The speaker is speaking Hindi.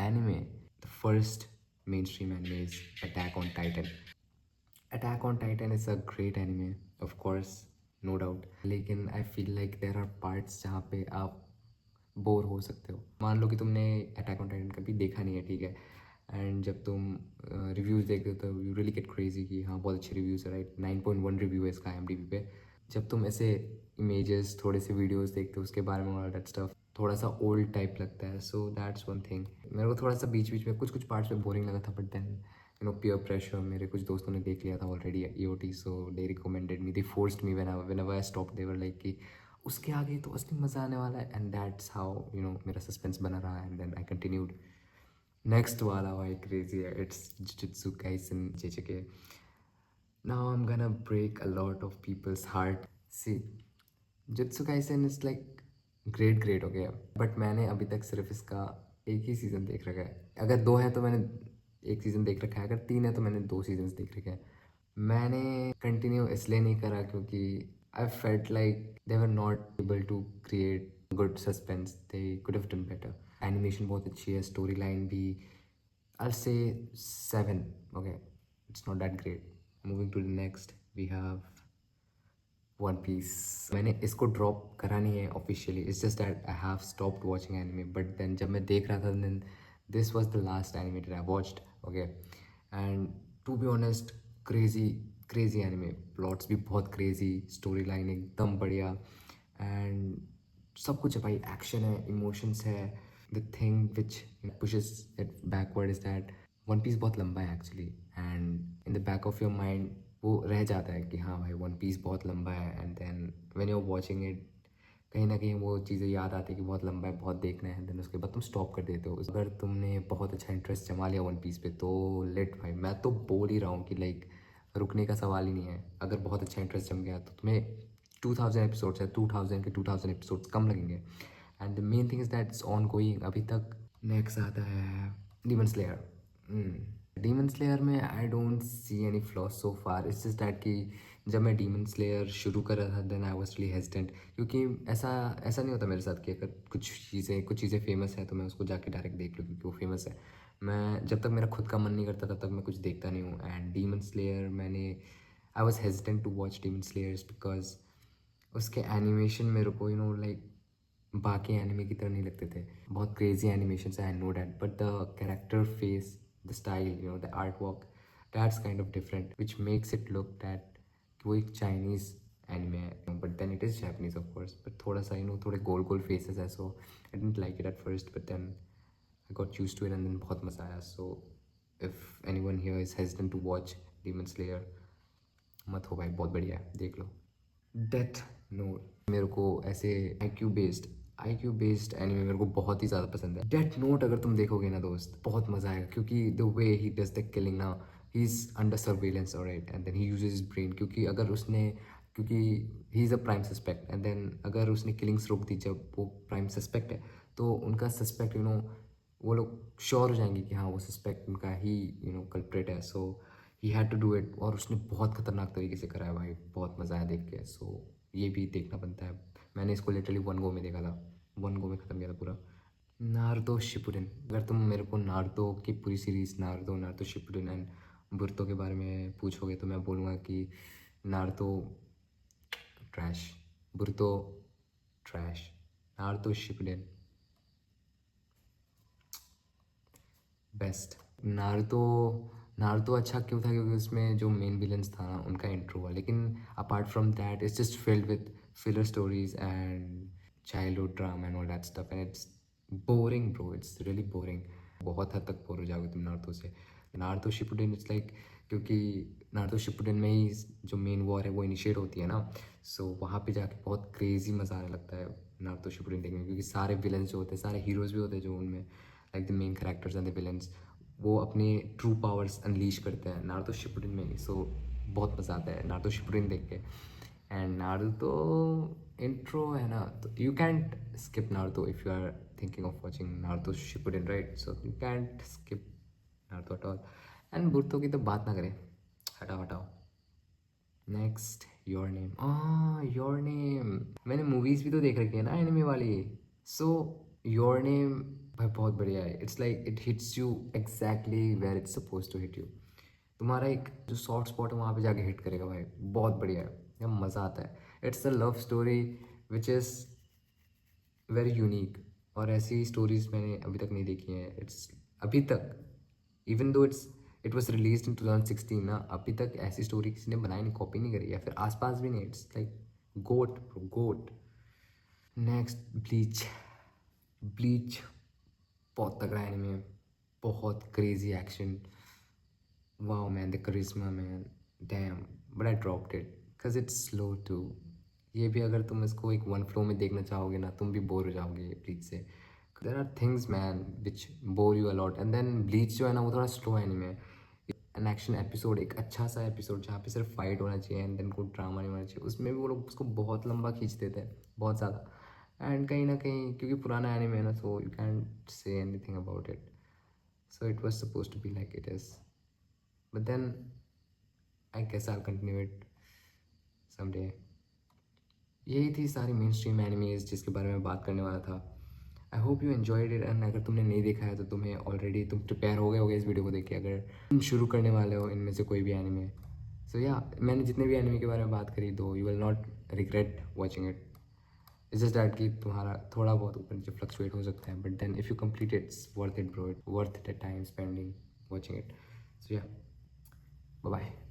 anime, the first mainstream anime is Attack on Titan. Attack on Titan is a great anime, of course, no doubt. लेकिन I feel like there are parts जहाँ पे आप बोर हो सकते हो. मान लो कि तुमने Attack on Titan कभी देखा नहीं है, ठीक है, एंड जब तुम रिव्यूज़ देखते हो तो यू रियली गेट क्रेजी कि हाँ बहुत अच्छे रिव्यूज़ है, राइट. 9.1 रिव्यू है इसका IMDb पे. जब तुम ऐसे इमेजेस, थोड़े से वीडियोस देखते हो उसके बारे में, ऑल दैट स्टफ थोड़ा सा ओल्ड टाइप लगता है. So that's one thing. मेरे को थोड़ा सा बीच बीच में कुछ कुछ पार्ट्स में बोरिंग लगा था, बट देन पीयर प्रेशर, मेरे कुछ दोस्तों ने देख लिया था already EOT, so they recommended me, they forced me when I stop, they were like कि उसके आगे तो असली मज़ा आने वाला है. एंड दैट्स हाउ मेरा सस्पेंस बना रहा. And then I continued. Next वाला भाई क्रेजी है, it's Jujutsu Kaisen JJK. Now I'm gonna break a lot of people's heart. See, Jujutsu Kaisen is like great हो गया, बट मैंने अभी तक सिर्फ इसका एक ही सीज़न देख रखा है. अगर दो है तो मैंने एक सीज़न देख रखा है, अगर तीन है तो मैंने 2 सीजन्स देख रखे हैं. मैंने कंटिन्यू इसलिए नहीं करा क्योंकि I felt like they were not able to create good suspense. They could have done better. Animation बहुत अच्छी है, स्टोरी लाइन भी I'll say 7. Okay, it's not that great. Moving to the next, we have One Piece. मैंने इसको ड्रॉप करा नहीं है officially. It's just that I have stopped watching anime. But then जब मैं देख रहा था, then this was the last anime that I watched. Okay, and to be honest, crazy anime. Plots भी बहुत क्रेजी, स्टोरी लाइन एकदम बढ़िया, एंड सब कुछ है भाई. एक्शन है, इमोशंस है. The thing which pushes it backward is that One Piece बहुत लंबा है actually, and in the back of your mind वो रह जाता है कि हाँ भाई वन पीस बहुत लंबा है. And then when you are watching it, कहीं ना कहीं वो चीज़ें याद आती है कि बहुत लंबा है, बहुत देखना है. देन उसके बाद तुम स्टॉप कर देते हो. अगर तुमने बहुत अच्छा इंटरेस्ट जमा लिया वन पीस पे तो लेट भाई, मैं तो बोल ही रहा हूँ कि लाइक रुकने का सवाल ही नहीं है. अगर बहुत अच्छा इंटरेस्ट जम गया तो तुम्हें 2000 एपिसोड्स है, 2000 एपिसोड्स कम लगेंगे. And the main thing is that it's on going अभी तक. नेक्स्ट आता है डीमन स्लेयर. डीमन स्लेयर में I don't see any flaws so far. It's just that कि जब मैं डीमन स्लेयर शुरू कर रहा था, then I was really hesitant, क्योंकि ऐसा नहीं होता मेरे साथ कि अगर कुछ चीज़ें फेमस है तो मैं उसको जाके डायरेक्ट देख लूँ क्योंकि वो फेमस है. मैं जब तक मेरा खुद का मन नहीं करता तब तक मैं कुछ देखता नहीं हूँ. And Demon Slayer I was hesitant to watch Demon Slayers because उसके एनिमेशन मेरे को लाइक बाकी एनिमे की तरह नहीं लगते थे. बहुत क्रेजी एनिमेशन है, I know that, but the character face, the style, the art work, that's kind of different which makes it look that वो एक चाइनीज़ एनिमे है. But then it is Japanese of course, but थोड़ा सा थोड़े गोल फेसेस है. So I didn't like it at first, but then I got used to it and then बहुत मज़ा आया. So if anyone here is hesitant to watch demon slayer, मत हो भाई, बहुत बढ़िया है, देख लो. डेथ नोट मेरे को ऐसे आई क्यू बेस्ड एनिमे मेरे को बहुत ही ज़्यादा पसंद है. डेथ नोट अगर तुम देखोगे ना दोस्त, बहुत मज़ा आएगा क्योंकि the way he does the killing ना, he is under surveillance, alright, and then he uses his brain. क्योंकि he is a prime suspect, and then अगर उसने किलिंग्स रोक दी जब वो प्राइम सस्पेक्ट है, तो उनका सस्पेक्ट वो लोग श्योर हो जाएंगे कि हाँ वो सस्पेक्ट उनका ही कल्प्रेट है. So he had to do it, और उसने बहुत खतरनाक तरीके से करा है भाई. बहुत मज़ा आया देख के. सो ये भी देखना बनता है. मैंने इसको लिटरली 1 गो में देखा था, 1 गो में ख़त्म किया था पूरा. Naruto Shippuden. अगर तुम मेरे को नारुतो की पूरी series, Naruto Shippuden and Boruto के बारे में पूछोगे तो मैं बोलूँगा कि Naruto trash, Boruto trash, Naruto Shippuden best. Naruto अच्छा क्यों था, क्योंकि उसमें जो मेन विलन्स था ना उनका इंट्रो हुआ, लेकिन apart from that it's just filled with filler stories and childhood drama and all that stuff, and it's boring bro, it's really boring. बहुत हद तक बोर हो जाओगे तुम नारुतो से. नारुतो शिपुडेन इट्स लाइक, क्योंकि नारुतो शिपुडेन में ही जो मेन वॉर है वो इनिशिएट होती है ना, सो वहाँ पे जाके बहुत क्रेजी मज़ा आने लगता है नारुतो शिपुडेन देखने में, क्योंकि सारे विलन्स जो होते हैं, सारे हीरोज़ भी होते हैं जो उनमें, like the main characters and the villains, वो अपने ट्रू पावर्स अनलीश करते हैं नारुतो शिपुडेन में. सो बहुत मज़ा आता है नारुतो शिपुडेन देख के. एंड नारुतो इंट्रो है ना, तो you can't skip Naruto if you are thinking of watching Naruto Shippuden, right. So you can't skip Naruto at all. And Boruto की तो बात ना करें, हटाओ. नेक्स्ट योर नेम मैंने मूवीज़ भी तो देख रखी है ना एनिमे वाली. सो योर नेम भाई बहुत बढ़िया है. It's like it hits you exactly where it's suppose to hit you. तुम्हारा एक जो सॉफ्ट स्पॉट है वहाँ पे जाके हिट करेगा भाई. बहुत बढ़िया है, यहाँ मज़ा आता है. It's a love story which is very unique. और ऐसी स्टोरीज मैंने अभी तक नहीं देखी हैं. इट्स अभी तक, even though it was release इन 2016 ना, अभी तक ऐसी स्टोरी किसी ने बनाई नहीं, कॉपी नहीं करी, या फिर आसपास भी नहीं. It's like goat goat. Next Bleach. Bleach बहुत तगड़ा एनिमे है, बहुत crazy action. Wow man, the charisma man, damn. But I dropped it because it's slow too. ये भी अगर तुम इसको एक वन फ्लो में देखना चाहोगे ना, तुम भी बोर हो जाओगे ब्लीच से. There are things man which bore you a lot. And then Bleach जो है ना, वो थोड़ा स्लो एनिमे है. एन एक्शन एपिसोड, एक अच्छा सा एपिसोड जहाँ पे सिर्फ फाइट होना चाहिए एंड देन कोई ड्रामा नहीं होना चाहिए, उसमें भी वो लोग उसको बहुत लंबा खींच देते हैं, बहुत ज़्यादा. एंड कहीं ना कहीं क्योंकि पुराना एनिमे है ना, so you can say anything about it. So it was suppose to be like it is. But then I guess I continue it someday. यही थी सारी मेन स्ट्रीम एनिमीज जिसके बारे में बात करने वाला था. I hope you enjoyed it. And अगर तुमने नहीं देखा है तो तुम्हें ऑलरेडी तुम प्रिपेयर हो गए होगे इस वीडियो को देख के, अगर तुम शुरू करने वाले हो इनमें से कोई भी एनिमे. सो या मैंने जितने भी एनिमे के बारे में बात करी, दो you will not regret watching it. It's just that कि तुम्हारा थोड़ा बहुत ऊपर नीचे फ्लक्चुएट हो सकता है, but then if you complete it's worth it bro. It worth the time spending watching it. So yeah bye bye.